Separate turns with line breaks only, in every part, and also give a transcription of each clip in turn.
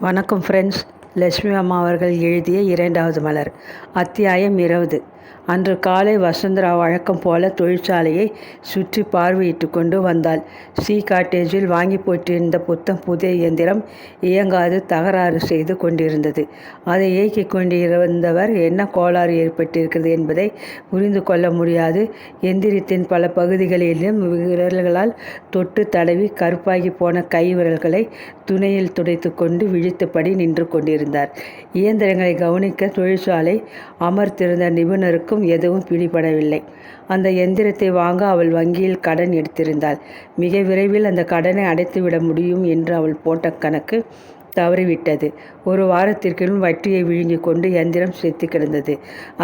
வணக்கம் ஃப்ரெண்ட்ஸ். லட்சுமி அம்மா அவர்கள் எழுதிய 2வது மலர். அத்தியாயம் 20. அன்று காலை வசுந்தரா வழக்கம் போல தொழிற்சாலையை சுற்றி பார்வையிட்டு கொண்டு வந்தாள். காட்டேஜில் வாங்கி போட்டிருந்த புத்தம் புதிய இயந்திரம் இயங்காது தகராறு செய்து கொண்டிருந்தது. அதை இயக்கிக் கொண்டிருந்தவர் என்ன கோளாறு ஏற்பட்டிருக்கிறது என்பதை புரிந்து கொள்ள முடியாது. எந்திரத்தின் பல பகுதிகளிலும் விரல்களால் தொட்டு தடவி கருப்பாகி போன கை விரல்களை துணையில் துடைத்து கொண்டு விழித்தபடி நின்று கொண்டிருந்தார். இயந்திரங்களை கவனிக்க தொழிற்சாலை அமர்த்திருந்த நிபுணருக்கும் எதுவும் பிடிபடவில்லை. அந்த எந்திரத்தை வாங்க அவள் வங்கியில் கடன் எடுத்திருந்தாள். மிக விரைவில் அந்த கடனை அடைத்துவிட முடியும் என்று அவள் போட்ட கணக்கு தவறிவிட்டது. ஒரு வாரத்திற்குள் வட்டியை விழுங்கி கொண்டு எந்திரம் செத்து கிடந்தது.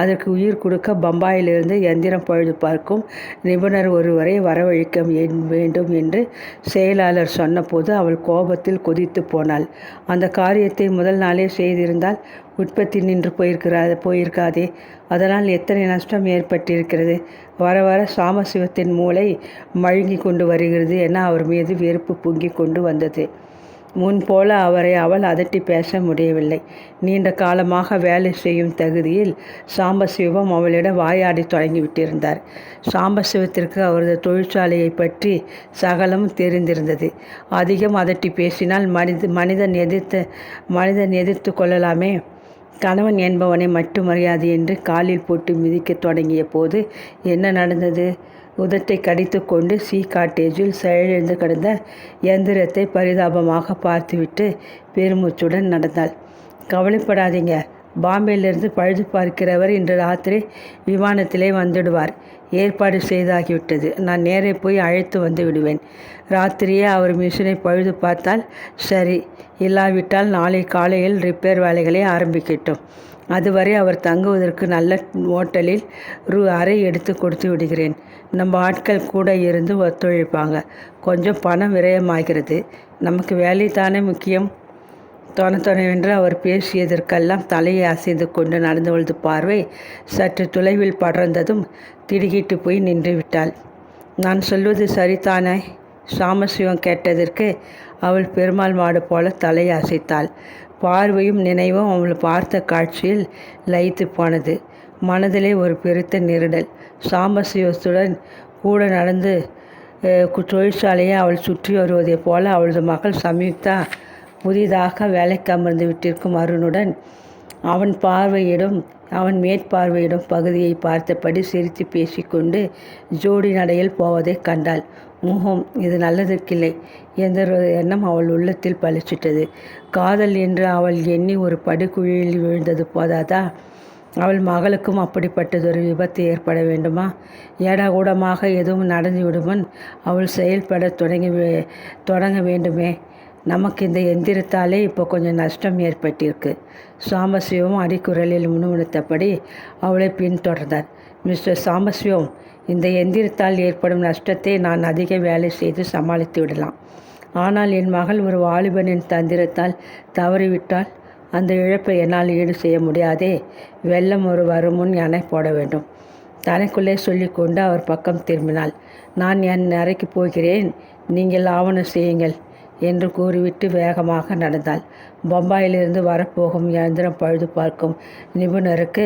அதற்கு உயிர் கொடுக்க பம்பாயிலிருந்து எந்திரம் பழுது பார்க்கும் நிபுணர் ஒருவரை வரவழைக்க வேண்டும் என்று செயலாளர் சொன்னபோது அவள் கோபத்தில் கொதித்து போனாள். அந்த காரியத்தை முதல் நாளே செய்திருந்தால் உற்பத்தி நின்று போயிருக்காதே. அதனால் எத்தனை நஷ்டம் ஏற்பட்டிருக்கிறது. வர வர சாமசிவத்தின் மூளை மழுங்கி கொண்டு வருகிறது என அவர் மீது வெறுப்பு பொங்கி கொண்டு வந்தது. முன்போல அவரை அவள் அதட்டி பேச முடியவில்லை. நீண்ட காலமாக வேலை செய்யும் தகுதியில் சாம்பசிவம் அவளிடம் வாயாடி தொடங்கிவிட்டிருந்தார். சாம்பசிவத்திற்கு அவரது தொழிற்சாலையை பற்றி சகலமும் தெரிந்திருந்தது. அதிகம் அதட்டி பேசினால் மனிதன் எதிர்த்து கொள்ளலாமே. கணவன் என்பவனை மட்டும் மரியாதை என்று காலில் போட்டு மிதிக்க தொடங்கிய போது என்ன நடந்தது? உதட்டை கடித்து கொண்டு காட்டேஜில் செயலிழந்து கிடந்த எந்திரத்தை பரிதாபமாக பார்த்துவிட்டு பெருமூச்சுடன் நடந்தாள். கவலைப்படாதீங்க, பாம்பேயிலிருந்து பழுது பார்க்கிறவர் இன்று ராத்திரி விமானத்திலே வந்துடுவார். ஏற்பாடு செய்தாகிவிட்டது. நான் நேரே போய் அழைத்து வந்து விடுவேன். ராத்திரியே அவர் மிஷினை பழுது பார்த்தால் சரி, இல்லாவிட்டால் நாளை காலையில் ரிப்பேர் வேலைகளை ஆரம்பிக்கட்டும். அதுவரை அவர் தங்குவதற்கு நல்ல ஹோட்டலில் அறை எடுத்து கொடுத்து விடுகிறேன். நம்ம ஆட்கள் கூட இருந்து ஒத்துழைப்பாங்க. கொஞ்சம் பணம் விரயமாகிறது. நமக்கு வேலை தானே முக்கியம். தொணவென்று அவர் பேசியதற்கெல்லாம் தலையை அசைந்து கொண்டு நடந்தவளது பார்வை சற்று தொலைவில் படர்ந்ததும் திடுக்கிட்டு போய் நின்று விட்டாள். நான் சொல்வது சரிதானே? சாமசிவம் கேட்டதற்கு அவள் பெருமாள் மாடு போல தலையை அசைத்தாள். பார்வையும் நினைவும் அவள் பார்த்த காட்சியில் லயித்து போனது. மனதிலே ஒரு பெருத்த நெருடல். சாம்பசிவத்துடன் கூட நடந்து தொழிற்சாலையை அவள் சுற்றி வருவதைப் போல அவளது மகள் சம்யுக்தா புதிதாக வேலைக்கு அமர்ந்து விட்டிருக்கும் அருணுடன் அவன் மேற்பார்வையிடும் பகுதியை பார்த்தபடி சிரித்து பேசிக்கொண்டு ஜோடி நடையில் போவதை கண்டாள். இது நல்லதற்கில்லை என்ற எண்ணம் அவள் உள்ளத்தில் பளிச்சிட்டது. காதல் என்று அவள் எண்ணி ஒரு படுகுழியில் விழுந்தது போதாதா? அவள் மகளுக்கும் அப்படிப்பட்டதொரு விபத்து ஏற்பட வேண்டுமா? ஏடாகூடமாக எதுவும் நடந்துவிடுமன் அவள் செயல்பட தொடங்க வேண்டுமே. நமக்கு இந்த எந்திரத்தாலே இப்போ கொஞ்சம் நஷ்டம் ஏற்பட்டிருக்கு. சாம்பசிவம் அடிக்குரலில் முணுமுணுத்தபடி அவளை பின்தொடர்ந்தார். மிஸ்டர் சாம்பசிவம், இந்த எந்திரத்தால் ஏற்படும் நஷ்டத்தை நான் அதிக வேலை செய்து சமாளித்து விடலாம். ஆனால் என் மகள் ஒரு வாலிபனின் தந்திரத்தால் தவறிவிட்டால் அந்த இழப்பை என்னால் ஈடு செய்ய முடியாதே. வெள்ளம் ஒரு வருமுன் என போட வேண்டும். தனக்குள்ளே சொல்லிக்கொண்டு அவர் பக்கம் திரும்பினாள். நான் என் அறைக்கு போகிறேன், நீங்கள் ஆவணம் செய்யுங்கள் என்று கூறிவிட்டு வேகமாக நடந்தாள். பம்பாயிலிருந்து வரப்போகும் இயந்திரம் பழுது பார்க்கும் நிபுணருக்கு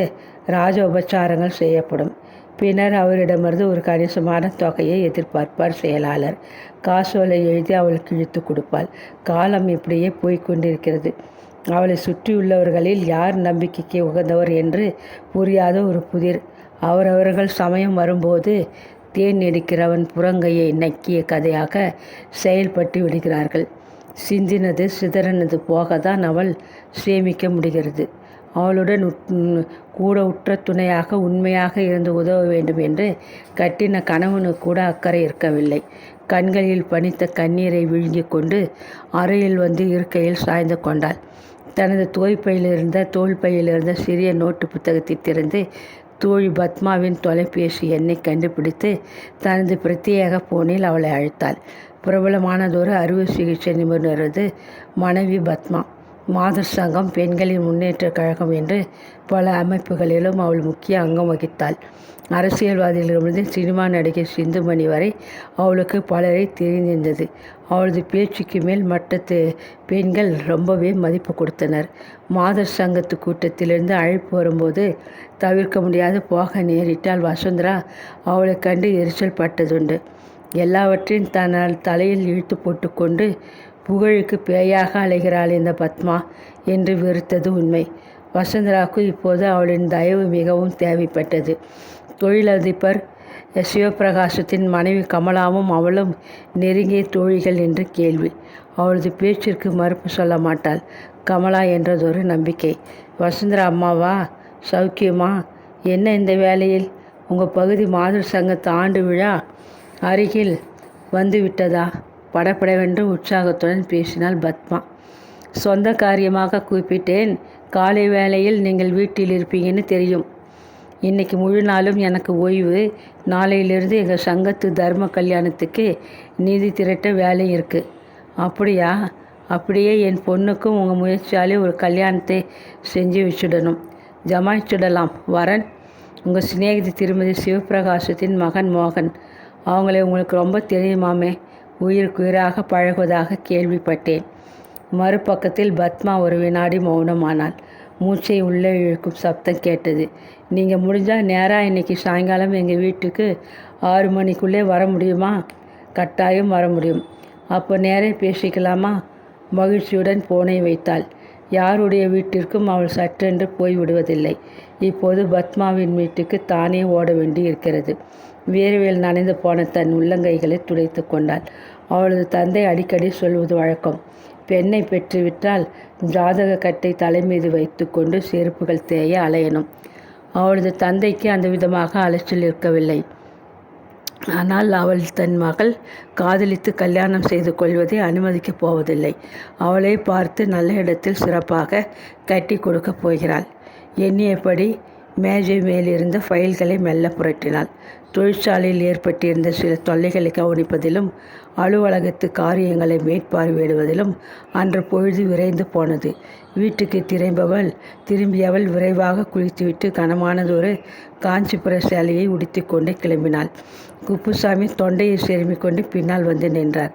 ராஜோபச்சாரங்கள் செய்யப்படும். பின்னர் அவரிடமிருந்து ஒரு கணிசமான தொகையை எதிர்பார்ப்பார் செயலாளர். காசோலை எழுதி அவளுக்கு இழுத்து கொடுப்பாள். காலம் இப்படியே போய்கொண்டிருக்கிறது. அவளை சுற்றியுள்ளவர்களில் யார் நம்பிக்கைக்கு உகந்தவர் என்று புரியாத ஒரு புதிர். அவரவர்கள் சமயம் வரும்போது தேன் எடுக்கிறவன் புறங்கையை நக்கிய கதையாக செயல்பட்டு விடுகிறார்கள். சிந்தினது சிதறனது போகத்தான் அவள் சேமிக்க முடிகிறது. அவளுடன் கூட உற்ற துணையாக உண்மையாக இருந்து உதவ வேண்டும் என்று கட்டின கணவனுக்கு கூட அக்கறை இருக்கவில்லை. கண்களில் பனித்த கண்ணீரை விழுங்கி கொண்டு அறையில் வந்து இருக்கையில் சாய்ந்து கொண்டாள். தனது தோள்பையிலிருந்த சிறிய நோட்டு புத்தகத்தை திறந்து தோழி பத்மாவின் தொலைபேசி எண்ணை கண்டுபிடித்து தனது பிரத்யேக போனில் அவளை அழைத்தாள். பிரபலமானதொரு அறுவை சிகிச்சை நிபுணரது மனைவி பத்மா. மாதர் சங்கம், பெண்களின் முன்னேற்றக் கழகம் என்று பல அமைப்புகளிலும் அவள் முக்கிய அங்கம் வகித்தாள். அரசியல்வாதிகளிலிருந்து சினிமா நடிகை சிந்துமணி வரை அவளுக்கு பலரை தெரிந்திருந்தது. அவளது பேச்சுக்கு மேல் மற்ற பெண்கள் ரொம்பவே மதிப்பு கொடுத்தனர். மாதர் சங்கத்து கூட்டத்திலிருந்து அழைப்பு வரும்போது தவிர்க்க முடியாது போக நேரிட்டால் வசுந்தரா அவளை கண்டு எரிச்சல் பட்டதுண்டு. எல்லாவற்றையும் தன்னால் தலையில் இழுத்து போட்டுக்கொண்டு புகழுக்கு பேயாக அலைகிறாள் இந்த பத்மா என்று வெறுத்தது உண்மை. வசுந்தராவுக்கு இப்போது அவளின் தயவு மிகவும் தேவைப்பட்டது. தொழிலதிபர் சிவபிரகாசத்தின் மனைவி கமலாவும் அவளும் நெருங்கிய தோழிகள் என்று கேள்வி. அவளது பேச்சிற்கு மறுப்பு சொல்ல மாட்டாள் கமலா என்றதொரு நம்பிக்கை. வசுந்தரா அம்மாவா, சௌக்கியமா? என்ன இந்த வேளையில்? உங்கள் பகுதி மாதர் சங்கத்து ஆண்டு விழா அருகில் வந்து விட்டதா? படபடவென்று உற்சாகத்துடன் பேசினாள் பத்மா. சொந்த காரியமாக கூப்பிட்டேன். காலை வேளையில் நீங்கள் வீட்டில் இருப்பீங்கன்னு தெரியும். இன்றைக்கி முழு நாளும் எனக்கு ஓய்வு. நாளையிலிருந்து எங்கள் சங்கத்து தர்ம கல்யாணத்துக்கு நிதி திரட்ட வேலை இருக்குது. அப்படியா? அப்படியே என் பொண்ணுக்கும் உங்கள் முயற்சியாலே ஒரு கல்யாணத்தை செஞ்சு வச்சுடணும். ஜமாய்ச்சுடலாம். வரன் உங்கள் சிநேகிதி திருமதி சிவபிரகாசத்தின் மகன் மோகன். அவங்களே உங்களுக்கு ரொம்ப தெரியுமாமே. உயிருக்கு உயிராக பழகுவதாக கேள்விப்பட்டேன். மறுபக்கத்தில் பத்மா ஒரு வினாடி மௌனமானாள். மூச்சை உள்ளே இழுக்கும் சப்தம் கேட்டது. நீங்கள் முடிஞ்சால் நேராக இன்றைக்கி சாயங்காலம் எங்கள் வீட்டுக்கு 6 மணிக்குள்ளே வர முடியுமா? கட்டாயம் வர முடியும். அப்போ நேரே பேசிக்கலாமா? மகிழ்ச்சியுடன் போனை வைத்தாள். யாருடைய வீட்டிற்கும் அவள் சற்றென்று போய்விடுவதில்லை. இப்போது பத்மாவின் வீட்டுக்கு தானே ஓட வேண்டி இருக்கிறது. வேர்வையில் நனைந்து போன தன் உள்ளங்கைகளை துடைத்து கொண்டாள். அவளது தந்தை அடிக்கடி சொல்வது வழக்கம். பெண்ணை பெற்றுவிட்டால் ஜாதக கட்டை தலைமீது வைத்து கொண்டு செருப்புகள் தேய அலையணும். அவளது தந்தைக்கு அந்த விதமாக அலைச்சல் இருக்கவில்லை. ஆனால் அவள் தன் மகள் காதலித்து கல்யாணம் செய்து கொள்வதை அனுமதிக்கப் போவதில்லை. அவளை பார்த்து நல்ல இடத்தில் சிறப்பாக கட்டி கொடுக்கப் போகிறாள். எண்ணியபடி மேஜை மேலிருந்த ஃபைல்களை மெல்ல புரட்டினாள். தொழிற்சாலையில் ஏற்பட்டிருந்த சில தொல்லைகளை கவனிப்பதிலும் அலுவலகத்து காரியங்களை மேற்பார்வையிடுவதிலும் அன்று பொழுது விரைந்து போனது. வீட்டுக்கு திரும்பியவள் விரைவாக குளித்துவிட்டு கனமானதொரு காஞ்சிபுர சேலையை உடுத்தி கொண்டு கிளம்பினாள். குப்புசாமி தொண்டையை செருமிக்கொண்டு பின்னால் வந்து நின்றார்.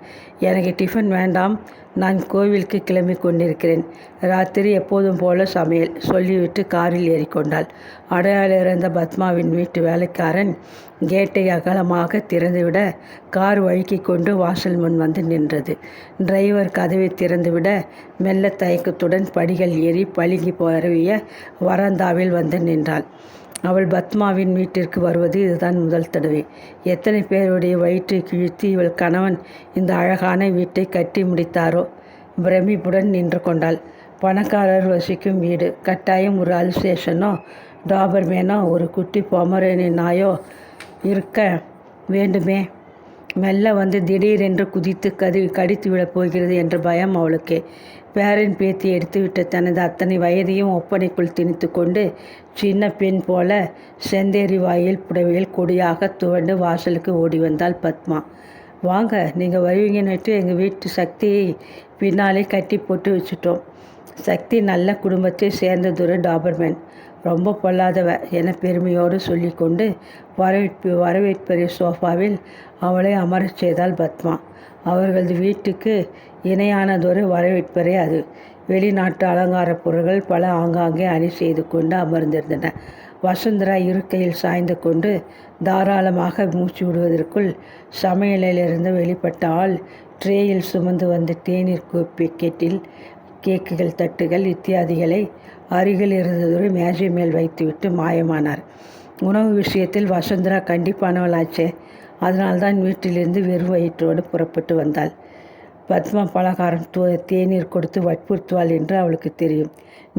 எனக்கு டிஃபன் வேண்டாம், நான் கோவிலுக்கு கிளம்பி கொண்டிருக்கிறேன். ராத்திரி எப்போதும் போல சமையல் சொல்லிவிட்டு காரில் ஏறிக்கொண்டாள். அடையாள இறந்த பத்மாவின் வீட்டு வேலைக்காரன் கேட்டை அகலமாக திறந்துவிட கார் வழுக்கி கொண்டு வாசல் முன் வந்து நின்றது. டிரைவர் கதவை திறந்துவிட மெல்ல தயக்கத்துடன் படிகள் ஏறி பழுகி பரவிய வராந்தாவில் வந்து நின்றாள். அவள் பத்மாவின் வீட்டிற்கு வருவது இதுதான் முதல் தடவை. எத்தனை பேருடைய வயிற்றை கிழித்து இவள் கணவன் இந்த அழகான வீட்டை கட்டி முடித்தாரோ? பிரமிப்புடன் நின்று கொண்டாள். பணக்காரர் வசிக்கும் வீடு. கட்டாயம் ஒரு அல்சேஷனோ டாபர்மேனோ ஒரு குட்டி பொமரேனி நாயோ இருக்க வேண்டுமே. மெல்ல வந்து திடீரென்று குதித்து கடித்து விடப் போகிறது என்ற பயம் அவளுக்கு. பேரன் பேத்தி எடுத்துவிட்ட தனது அத்தனை வயதையும் ஒப்பனைக்குள் திணித்து கொண்டு சின்ன பெண் போல செந்தேரி வாயில் புடவையில் கொடியாக துவண்டு வாசலுக்கு ஓடி வந்தாள் பத்மா. வாங்க, நீங்கள் வருவீங்கன்னுட்டு எங்கள் வீட்டு சக்தியை பின்னாலே கட்டி போட்டு வச்சுட்டோம். சக்தி நல்ல குடும்பத்தை சேர்ந்ததொரு டாபர்மேன், ரொம்ப பொல்லாதவ என பெருமையோடு சொல்லிக்கொண்டு வரவேற்பறை சோஃபாவில் அவளை அமரச் செய்தாள் பத்மா. அவர்களது வீட்டுக்கு இணையானதொரு வரவேற்பறை அது. வெளிநாட்டு அலங்கார பொருள்கள் பல ஆங்காங்கே அணி செய்து கொண்டு அமர்ந்திருந்தன. வசுந்தரா இருக்கையில் சாய்ந்து கொண்டு தாராளமாக மூச்சு விடுவதற்குள் சமையலிலிருந்து வெளிப்பட்ட ஆள் ட்ரேயில் சுமந்து வந்த தேநீர் கெட்டில், கேக்குகள், தட்டுகள் இத்தியாதிகளை அருகில் இருந்ததொரு மேஜை மேல் வைத்துவிட்டு மாயமானார். உணவு விஷயத்தில் வசுந்தரா கண்டிப்பானவளாச்சே. அதனால்தான் வீட்டிலிருந்து வெறும் வயிற்றோடு புறப்பட்டு வந்தாள். பத்மா பலகாரம் தேநீர் கொடுத்து வற்புறுத்துவாள் என்று அவளுக்கு தெரியும்.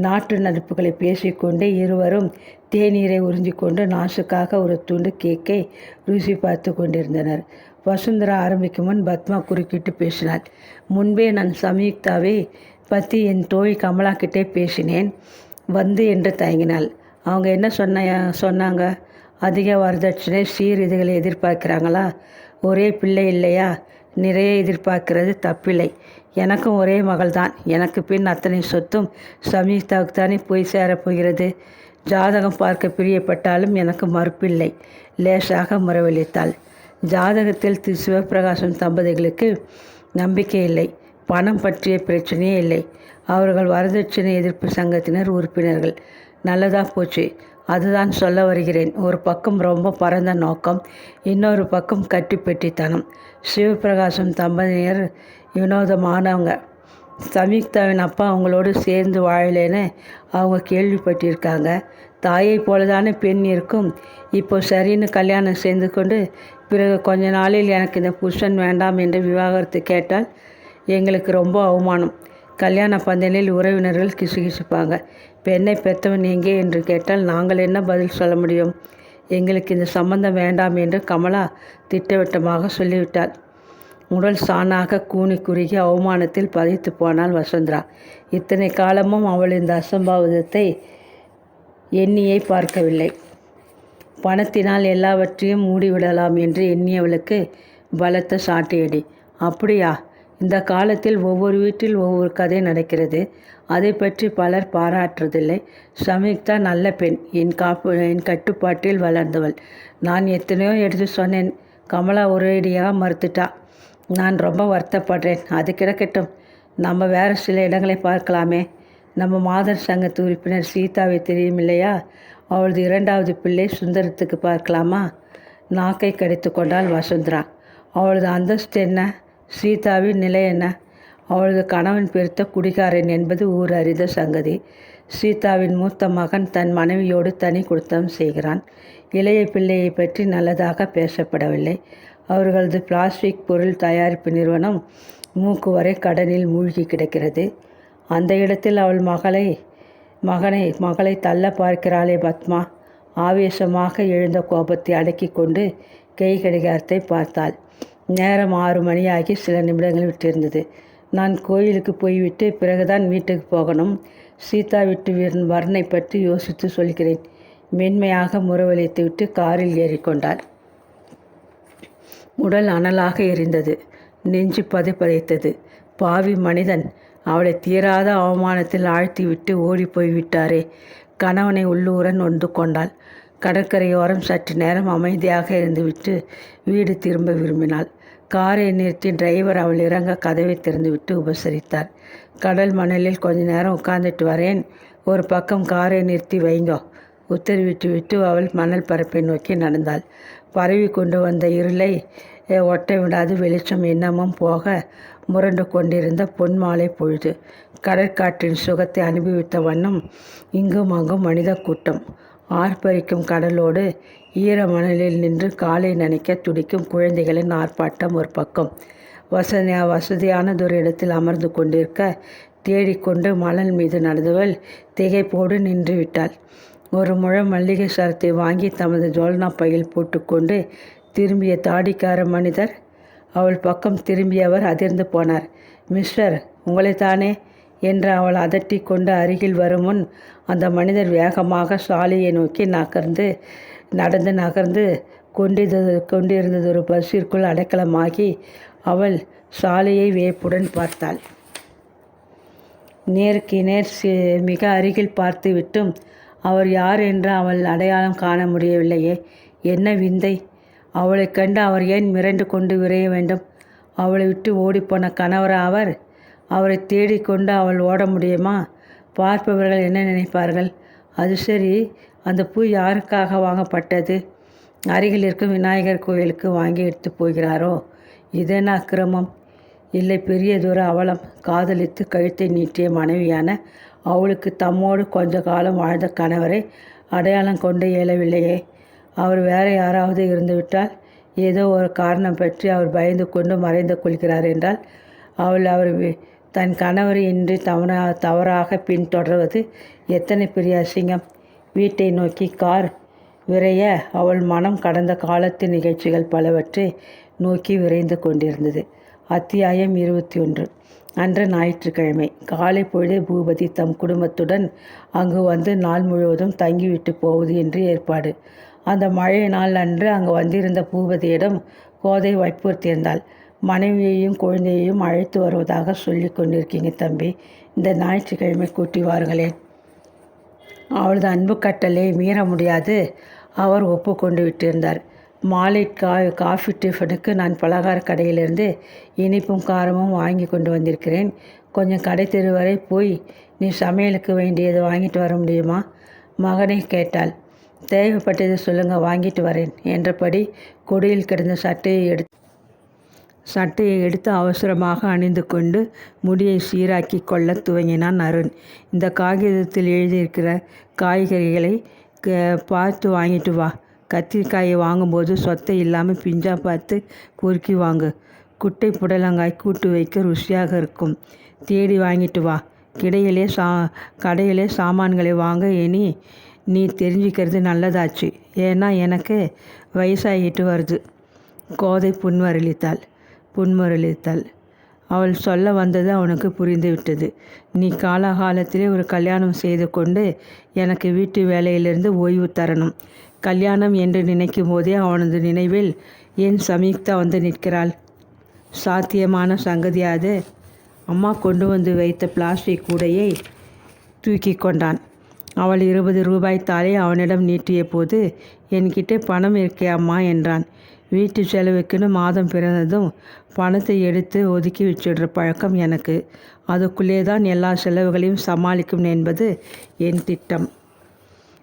நாட்டு நட்புகளை பேசிக்கொண்டே இருவரும் தேநீரை உறிஞ்சிக்கொண்டு நாசுக்காக ஒரு துண்டு கேக்கை ருசி பார்த்து கொண்டிருந்தனர். வசுந்தரா ஆரம்பிக்கும் முன் பத்மா குறுக்கிட்டு பேசினாள். முன்பே நான் சம்யுக்தாவை பற்றி என் தோழி கமலா கிட்டே பேசினேன் வந்து என்று தயங்கினாள். அவங்க என்ன சொன்னாங்க? அதிக வரதட்சணை, சீர் இதுகளை எதிர்பார்க்குறாங்களா? ஒரே பிள்ளை இல்லையா? நிறைய எதிர்பார்க்கிறது தப்பில்லை. எனக்கும் ஒரே மகள்தான். எனக்கு பின் அத்தனை சொத்தும் சமீக்தாவுக்கு தானே போய் சேரப்போகிறது. ஜாதகம் பார்க்க பிரியப்பட்டாலும் எனக்கு மறுப்பில்லை. லேசாக முறவளித்தாள். ஜாதகத்தில் சிவபிரகாசம் தம்பதிகளுக்கு நம்பிக்கை இல்லை. பணம் பற்றிய பிரச்சனையே இல்லை. அவர்கள் வரதட்சணை எதிர்ப்பு சங்கத்தினர் உறுப்பினர்கள். நல்லதா போச்சு. அதுதான் சொல்ல வருகிறேன். ஒரு பக்கம் ரொம்ப பரந்த நோக்கம், இன்னொரு பக்கம் கட்டிப்பெட்டித்தனம். சிவபிரகாசம் தம்பதியினர் வினோதமானவங்க. சமீக்தாவின் அப்பா அவங்களோடு சேர்ந்து வாழலேன்னு அவங்க கேள்விப்பட்டிருக்காங்க. தாயை போலதானே பெண் இருக்கும். இப்போ சரின்னு கல்யாணம் சேர்ந்து கொண்டு பிறகு கொஞ்ச நாளில் எனக்கு இந்த புருஷன் வேண்டாம் என்று விவாகரத்து கேட்டால் எங்களுக்கு ரொம்ப அவமானம். கல்யாண பந்தலில் உறவினர்கள் கிசுகிசுப்பாங்க. பெண்ணை பெற்றவன் எங்கே என்று கேட்டால் நாங்கள் என்ன பதில் சொல்ல முடியும்? எங்களுக்கு இந்த சம்பந்தம் வேண்டாம் என்று கமலா திட்டவட்டமாக சொல்லிவிட்டாள். உடல் சாணாக கூனி குறுகி அவமானத்தில் பதித்து போனாள் வசுந்தரா. இத்தனை காலமும் அவள் இந்த அசம்பாவிதத்தை எண்ணியை பார்க்கவில்லை. பணத்தினால் எல்லாவற்றையும் மூடிவிடலாம் என்று எண்ணியவளுக்கு பலத்த சாட்டியடி. அப்படியா? இந்த காலத்தில் ஒவ்வொரு வீட்டில் ஒவ்வொரு கதை நடக்கிறது. அதை பற்றி பலர் பாராட்டுறதில்லை. சமீக்தா நல்ல பெண். என் கட்டுப்பாட்டில் வளர்ந்தவள். நான் எத்தனையோ எடுத்து சொன்னேன். கமலா ஒரேடியாக மறுத்துட்டா. நான் ரொம்ப வருத்தப்படுறேன். அது கிடக்கட்டும். நம்ம வேறு சில இடங்களை பார்க்கலாமே. நம்ம மாதர் சங்கத்து உறுப்பினர் சீதாவை தெரியும் இல்லையா? அவளது இரண்டாவது பிள்ளை சுந்தரத்துக்கு பார்க்கலாமா? நாக்கை கடித்து கொண்டாள் வசுந்தரா. அவளது அந்தஸ்து என்ன? சீதாவின் நிலை என்ன? அவளது கணவன் பெருத்த குடிகாரன் என்பது ஊர் அறிந்த சங்கதி. சீதாவின் மூத்த மகன் தன் மனைவியோடு தனி குடுத்தம் செய்கிறான். இளைய பிள்ளையை பற்றி நல்லதாக பேசப்படவில்லை. அவர்களது பிளாஸ்டிக் பொருள் தயாரிப்பு நிறுவனம் மூக்கு வரை கடனில் மூழ்கி கிடக்கிறது. அந்த இடத்தில் அவள் மகளை தள்ள பார்க்கிறாளே பத்மா. ஆவேசமாக எழுந்த கோபத்தை அடக்கி கொண்டு கை கடிகாரத்தை பார்த்தாள். நேரம் 6 மணியாகி சில நிமிடங்கள் விட்டிருந்தது. நான் கோயிலுக்கு போய்விட்டு பிறகுதான் வீட்டுக்கு போகணும். சீதா விட்டு வர்ணை பற்றி யோசித்து சொல்கிறேன். மென்மையாக முறவளித்துவிட்டு காரில் ஏறிக்கொண்டாள். உடல் அனலாக எரிந்தது. நெஞ்சு பதைத்தது. பாவி மனிதன் அவளை தீராத அவமானத்தில் ஆழ்த்திவிட்டு ஓடி போய்விட்டாரே. கணவனை உள்ளூர நொந்து கொண்டாள். கடற்கரையோரம் சற்று நேரம் அமைதியாக இருந்துவிட்டு வீடு திரும்ப விரும்பினாள். காரை நிறுத்தி டிரைவர் அவள் இறங்க கதவை திறந்துவிட்டு உபசரித்தார். கடல் மணலில் கொஞ்ச நேரம் உட்கார்ந்துட்டு வரேன். ஒரு பக்கம் காரை நிறுத்தி வைங்கோ உத்தரவிட்டு விட்டு அவள் மணல் பரப்பை நோக்கி நடந்தாள். பரவி கொண்டு வந்த இருளை ஒட்ட விடாது வெளிச்சம் இன்னமும் போக முரண்டு கொண்டிருந்த பொன்மாலை பொழுது. கடற்காற்றின் சுகத்தை அனுபவித்த வண்ணம் இங்கும் அங்கும் மனித கூட்டம். ஆர்ப்பரிக்கும் கடலோடு ஈர மணலில் நின்று காலை நனைக்க துடிக்கும் குழந்தைகளின் ஆர்ப்பாட்டம் ஒரு பக்கம். வசதியானதொரு இடத்தில் அமர்ந்து கொண்டிருக்க தேடிக்கொண்டு மணல் மீது நடந்தவள் திகைப்போடு நின்று விட்டாள். ஒரு முழம் மல்லிகை சரத்தை வாங்கி தமது ஜோல்னா பையில் போட்டுக்கொண்டு திரும்பிய தாடிக்கார மனிதர் அவள் பக்கம் திரும்பியவர் அதிர்ந்து போனார். மிஸ்டர், உங்களைத்தானே என்று அவள் அதட்டி கொண்டு அருகில் வரும் முன் அந்த மனிதர் வேகமாக சாலையை நோக்கி நகர்ந்து கொண்டிருந்ததொரு பஸ்ஸிற்குள் அடைக்கலமாகி அவள் சாலையை வியப்புடன் பார்த்தாள். நேருக்கு நேர் மிக அருகில் பார்த்துவிட்டும் அவர் யார் என்று அவள் அடையாளம் காண முடியவில்லையே. என்ன விந்தை! அவளை கண்டு அவர் ஏன் மிரண்டு கொண்டு விரைய வேண்டும்? அவளை விட்டு ஓடிப்போன கணவரா அவர்? அவரை தேடிக்கொண்டு அவள் ஓட முடியுமா? பார்ப்பவர்கள் என்ன நினைப்பார்கள்? அது சரி, அந்த பூ யாருக்காக வாங்கப்பட்டது? அருகில் இருக்கும் விநாயகர் கோயிலுக்கு வாங்கி எடுத்து போகிறாரோ? இதென்ன அக்கிரமம்! இல்லை, பெரிய தூர அவலம். காதலித்து கழுத்தை நீட்டிய மனைவியான அவளுக்கு தம்மோடு கொஞ்ச காலம் வாழ்ந்த கணவரை அடையாளம் கொண்டு இயலவில்லையே. அவர் வேறு யாராவது இருந்துவிட்டால், ஏதோ ஒரு காரணம் பற்றி அவர் பயந்து கொண்டு மறைந்து கொள்கிறார் என்றால், அவர் தன் கணவரை இன்றி தவறாக பின்தொடர்வது எத்தனை பெரிய அசிங்கம்! வீட்டை நோக்கி கார் விரைய அவள் மனம் கடந்த காலத்து நிகழ்ச்சிகள் பலவற்றை நோக்கி விரைந்து கொண்டிருந்தது. அத்தியாயம் 21. அன்று ஞாயிற்றுக்கிழமை காலை பொழுதே பூபதி தம் குடும்பத்துடன் அங்கு வந்து நாள் முழுவதும் தங்கிவிட்டு போவது என்று ஏற்பாடு. அந்த மழை நாள் அன்று அங்கு வந்திருந்த பூபதியிடம் கோதை வற்புறுத்தியிருந்தாள். மனைவியையும் குழந்தையையும் அழைத்து வருவதாக சொல்லி கொண்டிருக்கீங்க தம்பி. இந்த ஞாயிற்றுக்கிழமை கூட்டி வாருங்களேன். அவளது அன்பு கட்டளை மீற முடியாது. அவர் ஒப்புக்கொண்டு விட்டிருந்தார். மாலை காஃபி டிஃபனுக்கு நான் பலகார கடையிலிருந்து இனிப்பும் காரமும் வாங்கி கொண்டு வந்திருக்கிறேன். கொஞ்சம் கடை தெரு வரை போய் நீ சமையலுக்கு வேண்டியதை வாங்கிட்டு வர முடியுமா? மகனை கேட்டாள். தேவைப்பட்டதை சொல்லுங்கள், வாங்கிட்டு வரேன் என்றபடி கொடியில் கிடந்த சட்டையை எடுத்து அவசரமாக அணிந்து கொண்டு முடியை சீராக்கி கொள்ள துவங்கினான் அருண். இந்த காகிதத்தில் எழுதியிருக்கிற காய்கறிகளை பார்த்து வாங்கிட்டு வா. கத்திரிக்காயை வாங்கும்போது சொத்தை இல்லாமல் பிஞ்சா பார்த்து பொறுக்கி வாங்கு. குட்டை புடலங்காய் கூட்டு வைக்க ருசியாக இருக்கும். தேடி வாங்கிட்டு வா. கடையிலே சாமான்களை வாங்க இனி நீ தெரிஞ்சுக்கிறது நல்லதாச்சு. ஏன்னா எனக்கு வயசாகிட்டு வருது. கோதை புன்முரளித்தாள். அவள் சொல்ல வந்தது அவனுக்கு புரிந்துவிட்டது. நீ காலகாலத்திலே ஒரு கல்யாணம் செய்து கொண்டு எனக்கு வீட்டு வேலையிலிருந்து ஓய்வு தரணும். கல்யாணம் என்று நினைக்கும் போதே அவனது நினைவில் ஏன் சமீக்தா வந்து நிற்கிறாள்? சாத்தியமான சங்கதியாது. அம்மா கொண்டு வந்து வைத்த பிளாஸ்டிக் கூடையை தூக்கி கொண்டான். அவள் 20 ரூபாய் தாளை அவனிடம் நீட்டிய போது, என்கிட்ட பணம் இருக்கே அம்மா என்றான். வீட்டு செலவுக்குன்னு மாதம் பிறந்ததும் பணத்தை எடுத்து ஒதுக்கி வச்சிடுற பழக்கம் எனக்கு. அதுக்குள்ளே தான் எல்லா செலவுகளையும் சமாளிக்கும் என்பது என் திட்டம்.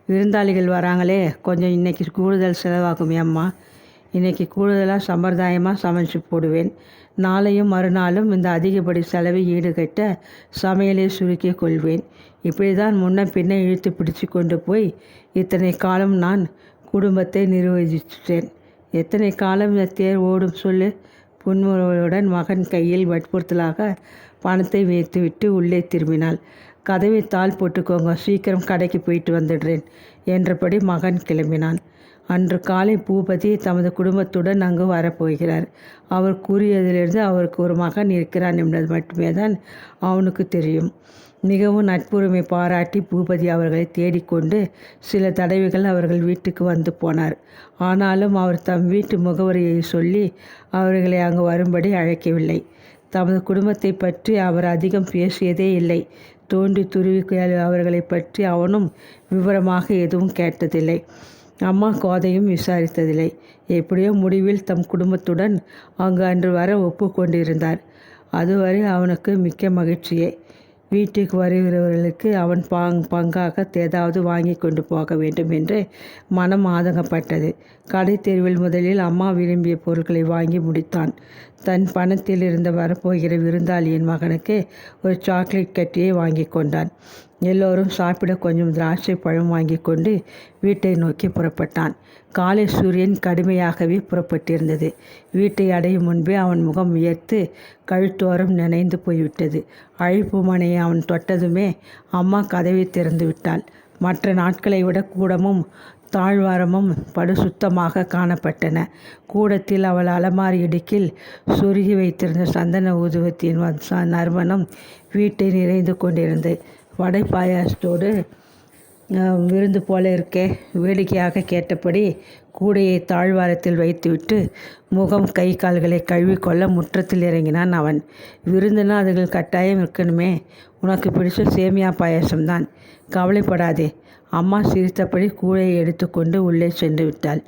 விருந்தாளிகள் வராங்களே, கொஞ்சம் இன்றைக்கி கூடுதல் செலவாகுமே அம்மா. இன்றைக்கி கூடுதலாக சம்பிரதாயமாக சமைச்சு போடுவேன். நாளையும் மறுநாளும் இந்த அதிகப்படி செலவை ஈடுகட்ட சமையலை சுருக்கிக் கொள்வேன். இப்படி தான் முன்ன பின்ன இழுத்து பிடிச்சு கொண்டு போய் இத்தனை காலம் நான் குடும்பத்தை நிர்வகித்தேன். எத்தனை காலம் இந்த தேர் ஓடும் சொல்லு? புன்முறுவலுடன் மகன் கையில் வற்புறுத்தலாக பணத்தை வைத்துவிட்டு உள்ளே திரும்பினாள். கதவை தாள் போட்டுக்கோங்க, சீக்கிரம் கடைக்கு போயிட்டு வந்துடுறேன் என்றபடி மகன் கிளம்பினான். அன்று காலை பூபதி தமது குடும்பத்துடன் அங்கு வரப்போகிறார். அவர் கூறியதிலிருந்து அவருக்கு ஒரு மகன் இருக்கிறான் என்பது மட்டுமே தான் அவனுக்கு தெரியும். மிகவும் நட்புரிமை பாராட்டி பூபதி அவர்களை தேடிக்கொண்டு சில தடவைகள் அவர்கள் வீட்டுக்கு வந்து போனார். ஆனாலும் அவர் தம் வீட்டு முகவரியை சொல்லி அவர்களை அங்கு வரும்படி அழைக்கவில்லை. தமது குடும்பத்தை பற்றி அவர் அதிகம் பேசியதே இல்லை. தோண்டி துருவி அவர்களை பற்றி அவனும் விவரமாக எதுவும் கேட்டதில்லை. அம்மா கோதையும் விசாரித்ததில்லை. எப்படியோ முடிவில் தம் குடும்பத்துடன் அன்று வர ஒப்புக்கொண்டிருந்தார். அதுவரை அவனுக்கு மிக்க மகிழ்ச்சியே. வீட்டுக்கு வருகிறவர்களுக்கு அவன் பங்காக ஏதாவது வாங்கி கொண்டு போக வேண்டும் என்று மனம் ஆதங்கப்பட்டது. கடை தெருவில் முதலில் அம்மா விரும்பிய பொருட்களை வாங்கி முடித்தான். தன் பணத்தில் இருந்து வரப்போகிற விருந்தாளியின் மகனுக்கு ஒரு சாக்லேட் கட்டியை வாங்கி கொண்டான். எல்லோரும் சாப்பிட கொஞ்சம் திராட்சை பழம் வாங்கி கொண்டு வீட்டை நோக்கி புறப்பட்டான். காலை சூரியன் கடுமையாகவே புறப்பட்டிருந்தது. வீட்டை அடையும் முன்பே அவன் முகம் உயர்த்து கழுத்தோரம் நனைந்து போய்விட்டது. அழைப்பு மனையை அவன் தொட்டதுமே அம்மா கதவை திறந்து விட்டாள். மற்ற நாட்களை விட கூடமும் தாழ்வாரமும் படுசுத்தமாக காணப்பட்டன. கூடத்தில் அவள் அலமாரி இடுக்கில் சொருகி வைத்திருந்த சந்தன ஊதுவத்தின் நறுமணம் வீட்டை நிறைந்து கொண்டிருந்தது. வடை பாயாசத்தோடு விருந்து போல இருக்கே, வேடிக்கையாக கேட்டபடி கூடையை தாழ்வாரத்தில் வைத்துவிட்டு முகம் கை கால்களை கழுவிக்கொள்ள முற்றத்தில் இறங்கினான் அவன். விருந்துனா அதுகள் கட்டாயம் இருக்கணுமே. உனக்கு பிடிச்ச சேமியா பாயாசம்தான், கவலைப்படாதே. அம்மா சிரித்தபடி கூடையை எடுத்துக்கொண்டு உள்ளே சென்று விட்டாள்.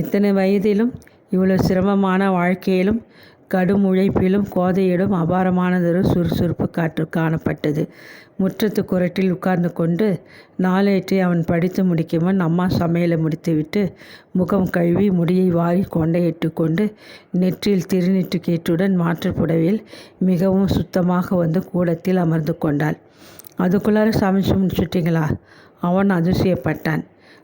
இத்தனை வயதிலும் இவ்வளவு சிரமமான வாழ்க்கையிலும் கடும் உழைப்பிலும் கோதையிடம் அபாரமானதொரு சுறுசுறுப்பு காணப்பட்டது. முற்றத்து குரட்டில் உட்கார்ந்து கொண்டு நாளேற்றை அவன் படித்து முடிக்கும் முன் அம்மா சமையலை முடித்துவிட்டு முகம் கழுவி முடியை வாரி கொண்டையிட்டு கொண்டு நெற்றியில் திருநீற்று கேட்டுடன் மாற்றுப்புடவையில் மிகவும் சுத்தமாக வந்து கூடத்தில் அமர்ந்து கொண்டாள். அதுக்குள்ளார சமைச்சு முடிச்சுட்டிங்களா? அவன் அதிசயப்பட்டான்.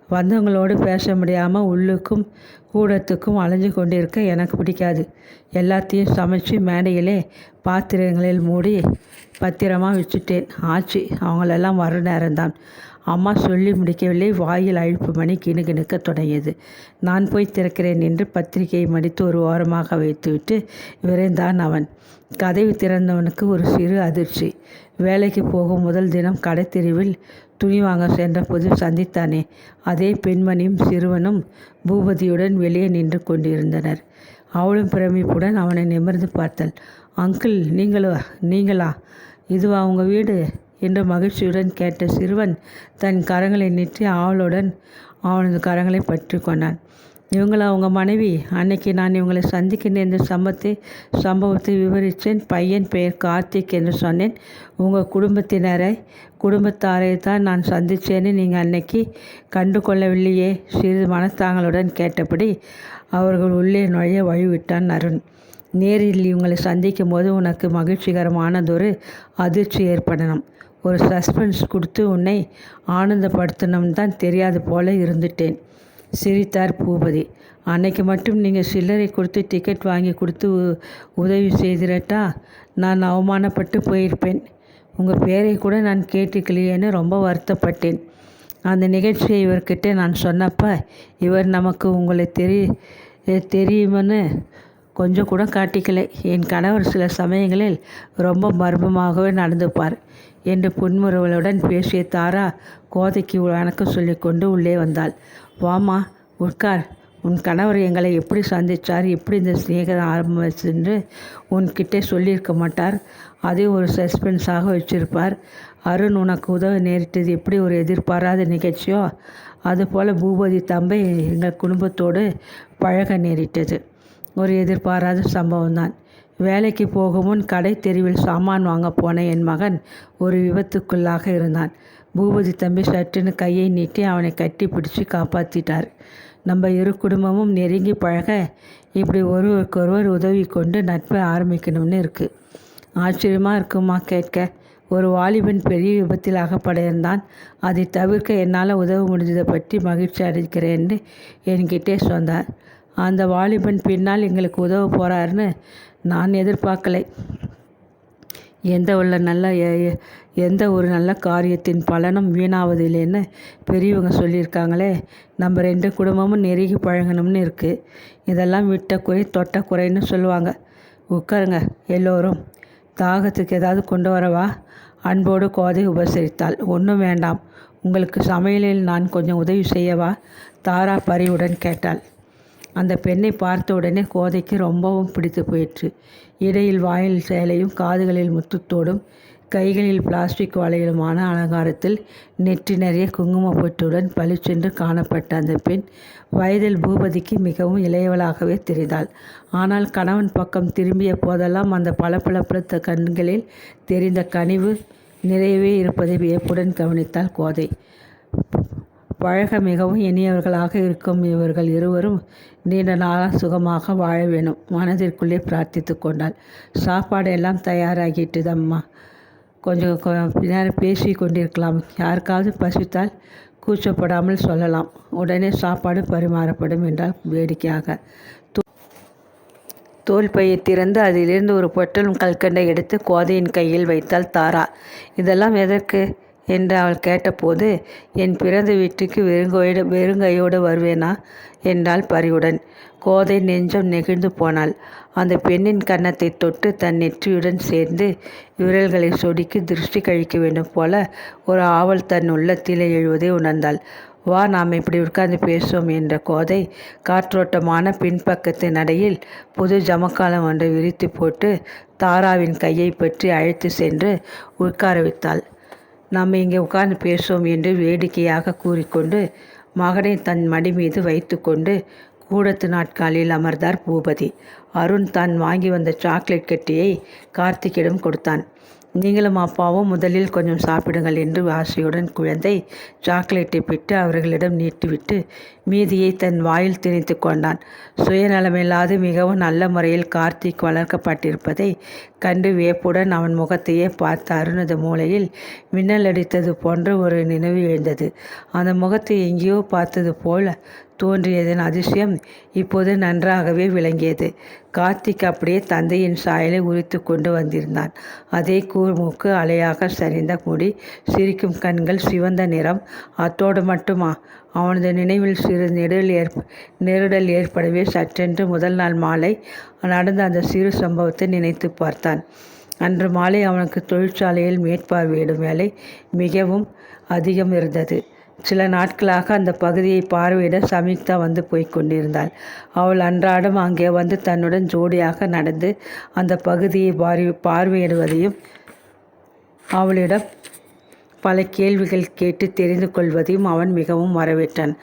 வந்தவங்களோடு பேச முடியாமல் உள்ளுக்கும் கூடத்துக்கும் அலைஞ்சு கொண்டிருக்க எனக்கு பிடிக்காது. எல்லாத்தையும் சமைச்சு மேடையிலே பாத்திரங்களில் மூடி பத்திரமாக வச்சுட்டேன். ஆச்சு, அவங்களெல்லாம் வர நேரம்தான். அம்மா சொல்லி முடிக்கவில்லை. வாயில் அழுப்பு மணி கிணுகிணுக்க தொடங்கியது. நான் போய் திறக்கிறேன் என்று பத்திரிகையை மடித்து ஒரு ஓரமாக வைத்துவிட்டு விரைந்தான் அவன். கதவை திறந்தவனுக்கு ஒரு சிறு அதிர்ச்சி. வேலைக்கு போகும் முதல் தினம் கடைத்தெருவில் துணி வாங்க சென்ற போது சந்தித்தானே, அதே பெண்மணியும் சிறுவனும் பூபதியுடன் வெளியே நின்று கொண்டிருந்தனர். அவளும் பிரமிப்புடன் அவனை நிமிர்ந்து பார்த்தாள். அங்கிள், நீங்களா? இதுவா உங்கள் வீடு என்று மகிழ்ச்சியுடன் கேட்ட சிறுவன் தன் கரங்களை நீட்டி ஆவலுடன் அவனது கரங்களை பற்றி கொண்டான். இவங்களா உங்கள் மனைவி? அன்னைக்கு நான் இவங்களை சந்திக்க நேர்ந்த சம்பவத்தை விவரித்தேன். பையன் பெயர் கார்த்திக் என்று சொன்னேன். உங்கள் குடும்பத்தாரை தான் நான் சந்தித்தேன்னு நீங்கள் அன்னைக்கு கண்டு கொள்ளவில்லையே? சிறிது மனத்தாங்களுடன் கேட்டபடி அவர்கள் உள்ளே நுழைய வழிவிட்டான் அருண். நேரில் இவங்களை சந்திக்கும் போது உனக்கு மகிழ்ச்சிகரமானதொரு அதிர்ச்சி ஏற்படணும். ஒரு சஸ்பென்ஸ் கொடுத்து உன்னை ஆனந்தப்படுத்தணும் தான் தெரியாது போல இருந்துட்டேன் சிரித்தார் பூபதி. அன்னைக்கு மட்டும் நீங்கள் சில்லறை கொடுத்து டிக்கெட் வாங்கி கொடுத்து உதவி செய்திரட்டா நான் அவமானப்பட்டு போயிருப்பேன். உங்கள் பேரை கூட நான் கேட்டுக்கலையேன்னு ரொம்ப வருத்தப்பட்டேன். அந்த நிகழ்ச்சியை இவர்கிட்ட நான் சொன்னப்ப இவர் நமக்கு உங்களை தெரியுமென்னு கொஞ்சம் கூட காட்டிக்கலை. என் கணவர் சில சமயங்களில் ரொம்ப மர்மமாகவே நடந்துப்பார் என்று புன்முறுவலுடன் பேசிய தாரா கோதைக்கு வணக்கம் சொல்லிக்கொண்டு உள்ளே வந்தாள். வாமா, உட்கார். உன் கணவர் எங்களை எப்படி சந்தித்தார், எப்படி இந்த சிநேகம் ஆரம்பிச்சென்று உன்கிட்டே சொல்லியிருக்க மாட்டார். அதே ஒரு சஸ்பென்ஸாக வச்சிருப்பார். அருண் உனக்கு உதவ நேரிட்டது எப்படி ஒரு எதிர்பாராத நிகழ்ச்சியோ அதுபோல் பூபதி தம்பி எங்கள் குடும்பத்தோடு பழக நேரிட்டது ஒரு எதிர்பாராத சம்பவம்தான். வேலைக்கு போகும் முன் கடை தெருவில் சாமான் வாங்க போன என் மகன் ஒரு விபத்துக்குள்ளாக இருந்தான். பூபதி தம்பி சட்டுன்னு கையை நீட்டி அவனை கட்டி பிடிச்சி காப்பாற்றிட்டார். நம்ம இரு குடும்பமும் நெருங்கி பழக இப்படி ஒருவருக்கொருவர் உதவி கொண்டு நட்பை ஆரம்பிக்கணும்னு இருக்குது. ஆச்சரியமாக இருக்குமா கேட்க. ஒரு வாலிபன் பெரிய விபத்தில் அகப்படைந்தான். அதை தவிர்க்க என்னால் உதவ முடிஞ்சதை பற்றி மகிழ்ச்சி அடைக்கிறேன்னு என்கிட்டே சொன்னார். அந்த வாலிபன் பின்னால் எங்களுக்கு உதவ போகிறாருன்னு நான் எதிர்பார்க்கலை. எந்த ஒரு நல்ல காரியத்தின் பலனும் வீணாவதில்லைன்னு பெரியவங்க சொல்லியிருக்காங்களே. நம்ம 2 குடும்பமும் நெருங்கி பழகணும்னு இருக்குது. இதெல்லாம் விட்ட குறை தொட்ட குறைன்னு சொல்லுவாங்க. உட்காருங்க எல்லோரும். தாகத்துக்கு ஏதாவது கொண்டு வரவா? அன்போடு கோதை உபசரித்தாள். ஒன்றும் வேண்டாம். உங்களுக்கு சமையலில் நான் கொஞ்சம் உதவி செய்யவா? தாரா பரிவுடன் கேட்டாள். அந்த பெண்ணை பார்த்த உடனே கோதைக்கு ரொம்பவும் பிடித்து போயிற்று. இடையில் வாயில் சேலையும் காதுகளில் முத்துத்தோடும் கைகளில் பிளாஸ்டிக் வளையலுமான அலங்காரத்தில் நெற்றி நிறைய குங்குமப்பொட்டுடன் பளிச்சென்று காணப்பட்ட அந்த பெண் வயதில் பூபதிக்கு மிகவும் இளையவளாகவே தெரிந்தாள். ஆனால் கணவன் பக்கம் திரும்பிய போதெல்லாம் அந்த பளபளத்த கண்களில் தெரிந்த கனிவு நிறையவே இருப்பதை வியப்புடன் கவனித்தாள் கோதை. பழக மிகவும் இனியவர்களாக இருக்கும் இவர்கள் இருவரும் நீண்ட நாளாக சுகமாக வாழ வேணும் மனதிற்குள்ளே பிரார்த்தித்து கொண்டாள். சாப்பாடு எல்லாம் தயாராகிட்டுதம்மா. கொஞ்சம் நேரம் பேசி கொண்டிருக்கலாம். யாருக்காவது பசித்தால் கூச்சப்படாமல் சொல்லலாம். உடனே சாப்பாடு பரிமாறப்படும் என்றால் வேடிக்கையாக. தோல் பையை திறந்து அதிலிருந்து ஒரு பொட்டலும் கல்கண்டை எடுத்து கோதையின் கையில் வைத்தாள் தாரா. இதெல்லாம் எதற்கு என்று அவள் கேட்டபோது, என் பிறந்த வீட்டுக்கு வெறுங்கையோடு வருவேனா என்றாள் பரிவுடன். கோதை நெஞ்சம் நெகிழ்ந்து போனாள். அந்த பெண்ணின் கன்னத்தை தொட்டு தன் நெற்றியுடன் சேர்ந்து விரல்களை சொடுக்கி திருஷ்டி கழிக்க வேண்டும் போல ஒரு ஆவல் தன் உள்ளத்திலே எழுவதை உணர்ந்தாள். வா, நாம் இப்படி உட்கார்ந்து பேசுவோம் என்ற கோதை காற்றோட்டமான பின்பக்கத்து நடையில் புது ஜமக்காலம் ஒன்றை விரித்து போட்டு தாராவின் கையை பற்றி அழைத்து சென்று உட்கார வைத்தாள். நாம் இங்கே உட்கார்ந்து பேசுவோம் என்று வேடிக்கையாக கூறிக்கொண்டு மகனை தன் மடி மீது வைத்து கொண்டு கூடத்து நாட்காலில் அமர்ந்தார் பூபதி. அருண் தான் வாங்கி வந்த சாக்லேட் கட்டியை கார்த்திக்கிடம் கொடுத்தான். நீங்களும் அப்பாவும் முதலில் கொஞ்சம் சாப்பிடுங்கள் என்று ஆசையுடன் குழந்தை சாக்லேட்டை பிட்டு அவர்களிடம் நீட்டிவிட்டு மீதியை தன் வாயில் திணித்து கொண்டான். சுயநலமில்லாது மிகவும் நல்ல முறையில் கார்த்திக் வளர்க்கப்பட்டிருப்பதை கண்டு வியப்புடன் அவன் முகத்தையே பார்த்த அருணது மூளையில் மின்னல் அடித்தது போன்ற ஒரு நினைவு எழுந்தது. அந்த முகத்தை எங்கேயோ பார்த்தது போல தோன்றியதன் அதிசயம் இப்போது நன்றாகவே விளங்கியது. கார்த்திக் அப்படியே தந்தையின் சாயலை உரித்து கொண்டு வந்திருந்தான். அதே கூர்மூக்கு, அலையாக சரிந்த முடி, சிரிக்கும் கண்கள், சிவந்த நிறம். அத்தோடு மட்டுமா? அவனது நினைவில் சிறு நெருடல் ஏற்படவே சற்றென்று முதல் நாள் மாலை நடந்த அந்த சிறு சம்பவத்தை நினைத்து பார்த்தான். அன்று மாலை அவனுக்கு தொழிற்சாலையில் மேற்பார்வையிடும் வேலை மிகவும் அதிகம் இருந்தது. சில நாட்களாக அந்த பகுதியை பார்வையிட சம்யுக்தா வந்து போய் கொண்டிருந்தாள். அவள் அன்றாடம் அங்கே வந்து தன்னுடன் ஜோடியாக நடந்து அந்த பகுதியை பார்வையிடுவதையும் அவளிடம் பல கேள்விகள் கேட்டு தெரிந்து கொள்வதையும் அவன் மிகவும் வரவேற்றான்.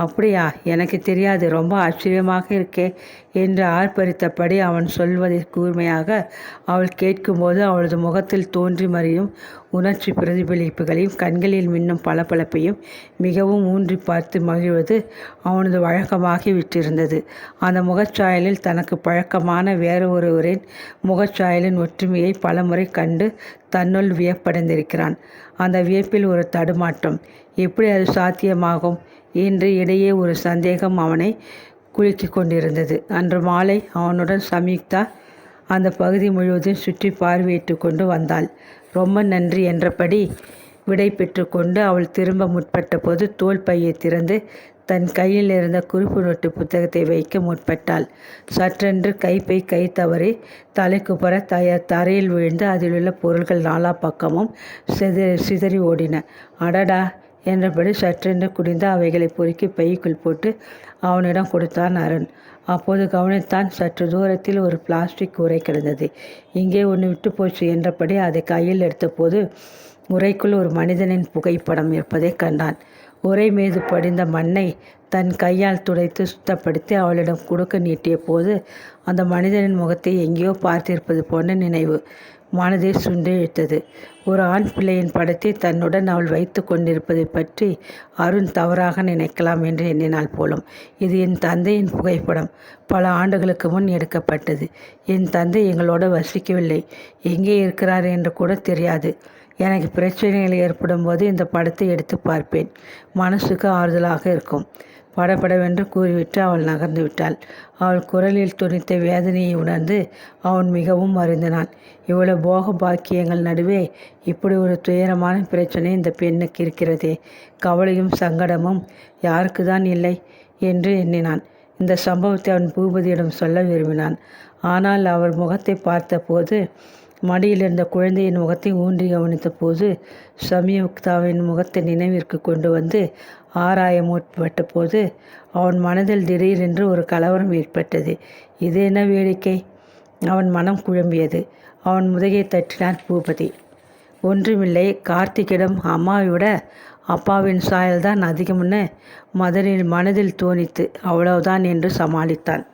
அப்படியா, எனக்கு தெரியாது, ரொம்ப ஆச்சரியமாக இருக்கே என்று ஆர்ப்பரித்தபடி அவன் சொல்வதை கூர்மையாக அவள் கேட்கும்போது அவளது முகத்தில் தோன்றி மறையும் உணர்ச்சி பிரதிபலிப்புகளையும் கண்களில் மின்னும் பளபளப்பையும் மிகவும் ஊன்றி பார்த்து மகிழ்வது அவனது வழக்கமாகி விட்டிருந்தது. அந்த முகச்சாயலில் தனக்கு பழக்கமான வேறு ஒருவரின் முகச்சாயலின் ஒற்றுமையை பலமுறை கண்டு தன்னுள் வியப்படைந்திருக்கிறான். அந்த வியப்பில் ஒரு தடுமாற்றம். எப்படி அது சாத்தியமாகும் என்று இடையே ஒரு சந்தேகம் அவனை குலுக்கி கொண்டிருந்தது. அன்று மாலை அவனுடன் சம்யுக்தா அந்த பகுதி முழுவதும் சுற்றி பார்வையிட்டு கொண்டு வந்தாள். ரொம்ப நன்றி என்றபடி விடை பெற்று கொண்டு அவள் திரும்ப முற்பட்ட போது தோள் பையை திறந்து தன் கையில் இருந்த குறிப்பு நோட்டு புத்தகத்தை வைக்க முற்பட்டாள். சற்றென்று கைப்பை கை தவறி தலைக்குப்புற தரையில் விழுந்து அதிலுள்ள பொருள்கள் நாலா பக்கமும் சிதறி ஓடின. அடடா என்றபடி சற்றென்று குடிந்து அவைகளை பொறுக்கி பைக்குள் போட்டு அவனிடம் கொடுத்தான் அருண். அப்போது கவனித்தான், சற்று தூரத்தில் ஒரு பிளாஸ்டிக் உரை கிடந்தது. இங்கே ஒன்று விட்டு போச்சு என்றபடி அதை கையில் எடுத்தபோது உரைக்குள் ஒரு மனிதனின் புகைப்படம் இருப்பதை கண்டான். உரை மீது படிந்த மண்ணை தன் கையால் துடைத்து சுத்தப்படுத்தி அவளிடம் கொடுக்க நீட்டிய போது அந்த மனிதனின் முகத்தை எங்கேயோ பார்த்திருப்பது போன்ற நினைவு மனதை சுண்டெழுத்தது. ஒரு ஆண் பிள்ளையின் படத்தை தன்னுடன் அவள் வைத்து கொண்டிருப்பதை பற்றி அருண் தவறாக நினைக்கலாம் என்று எண்ணினாள் போலும். இது என் தந்தையின் புகைப்படம். பல ஆண்டுகளுக்கு முன் எடுக்கப்பட்டது. என் தந்தை எங்களோட வசிக்கவில்லை. எங்கே இருக்கிறார் என்று கூட தெரியாது. எனக்கு பிரச்சனைகள் ஏற்படும் போது இந்த படத்தை எடுத்து பார்ப்பேன். மனசுக்கு ஆறுதலாக இருக்கும். படபடவென்று கூறிவிட்டு அவள் நகர்ந்து விட்டாள். அவள் குரலில் துணித்த வேதனையை உணர்ந்து அவன் மிகவும் வருந்தினான். இவ்வளவு போக பாக்கியங்கள் நடுவே இப்படி ஒரு துயரமான பிரச்சனை இந்த பெண்ணுக்கு இருக்கிறதே. கவலையும் சங்கடமும் யாருக்கு தான் இல்லை என்று எண்ணினான். இந்த சம்பவத்தை அவன் பூபதியிடம் சொல்ல விரும்பினான். ஆனால் அவள் முகத்தை பார்த்தபோது, மடியில் இருந்த குழந்தையின் முகத்தை ஊன்றி கவனித்த போது, சம்யுக்தாவின் முகத்தை நினைவிற்கு கொண்டு வந்து ஆராய முற்பட்ட போது அவன் மனதில் திடீரென்று ஒரு கலவரம் ஏற்பட்டது. இது என்ன வேடிக்கை? அவன் மனம் குழம்பியது. அவன் முதுகை தட்டினார் பூபதி. ஒன்றுமில்லை, கார்த்திகிடம் அம்மாவை விட அப்பாவின் சாயல்தான் அதிகம்னு மனதில் தோணித்து, அவ்வளவுதான் என்று சமாளித்தான்.